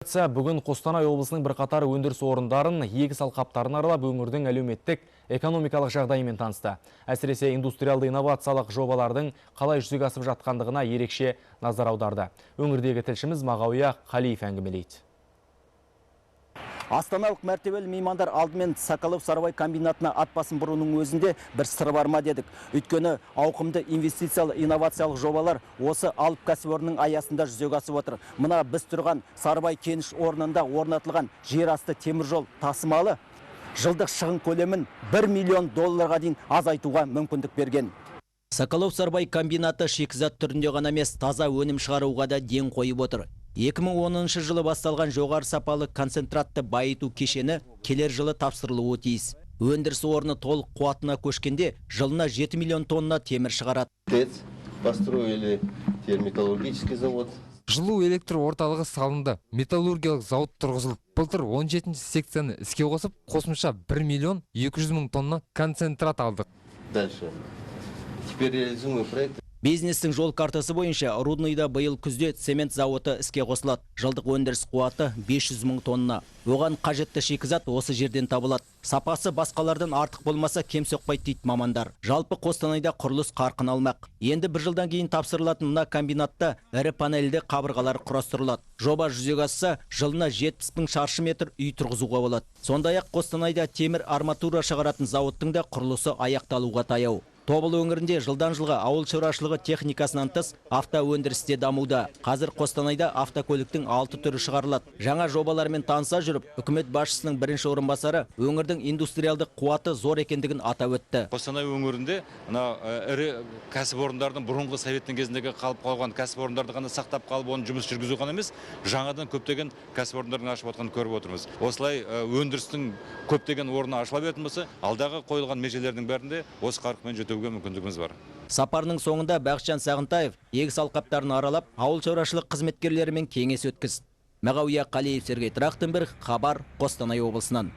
Бүгін Қостанай облысының бірқатар өндіріс орындарын, егіс алқаптарын аралап өңірдің әлеуметтік экономикалық жағдайымен танысты. Әсіресе индустриалды инновациялық жобалардың қалай жүзеге асып жатқандығына ерекше назар аударды. Өңірдегі тілшіміз Мағауия Қалиев әңгімелейді. Астаналық мәртебелі меймандар алдымен Соколов-Сарыбай комбинатына ат басын бұруының өзінде бір сыр бар ма дедік. Өйткені ауқымды инвестициялық инновациялық жобалар осы алып кәсіпорынның аясында жүзеге асып отыр. Мына біз тұрған Сарыбай кеніш орнында орнатылған жер асты теміржол тасымалы жылдық шығын көлемін $1 миллион дейін азайтуға мүмкіндік берген. Соколов-Сарыбай комбинаты шикізат түрінде ғана емес, таза өнім шығаруға да ден қойып отыр. 2010 жылы басталған жоғары сапалы концентратты байыту кешені келер жылы тапсырылуы тиіс. Өндіріс орны толық қуатына көшкенде жылына 7 миллион тонна темір шығарады. ТЭЦ построили, терметаллургический завод. Жылу электр орталығы салынды, металлургиялық зауыт тұрғызылды. Былтыр 17 секцияны іске қосып, қосымша 1 миллион 200 мың тонна концентрат алдық. Дальше. Теперь реализуемый проект. Бизнестің жол картасы бойынша Рудныйда биыл күзде цемент зауыты іске қосылады. Жылдық өндіріс қуаты 500 мың тонна. Оған қажетті шикізат осы жерден табылады. Сапасы басқалардан артық болмаса кем соқпайды дейді мамандар. Жалпы Қостанайда құрылыс қарқын алмақ. Енді бір жылдан кейін тапсырылатын мына комбинатта ірі панельді қабырғалар құрастырылады. Жоба жүзеге асса, жылына 70 мың шаршы метр үй тұрғызуға болады. Сондай-ақ Қостанайда темір арматура шығаратын зауыттың да құрылысы аяқталуға таяу. Тобыл өңірінде жылдан жылға ауыл шаруашылығы техникасынан тыс автоөндірісте дамуда. Қазір Қостанайда автокөліктің 6 түрі шығарылады. Жаңа жобалармен таныса жүріп, үкімет басшысының бірінші орынбасары өңірдің индустриалдық қуаты зор екендігін атап өтті. Қостанай өңірінде ірі кәсіпорындардың бұрынғы советтің кезіндегі қалып қалған кәсіпорындарды ғана сақтап қалып, оны жұмыс жүргізу ғана емес, жаңадан көптеген кәсіпорындардың ашып отқанын көріп отырмыз. Осылай өндірістің көптеген орны ашыла беретін болса, алдағы қойылған межелердің бәрінде осы қарқынмен жетуге мүмкіндігіміз бар. Сапарының соңында Бақытжан Сағынтаев егіс алқаптарын аралап, ауыл шаруашылық қызметкерлерімен кеңес өткізді. Мағауия Қалиев, Сергей Трахтенберг, хабар, Қостанай облысынан.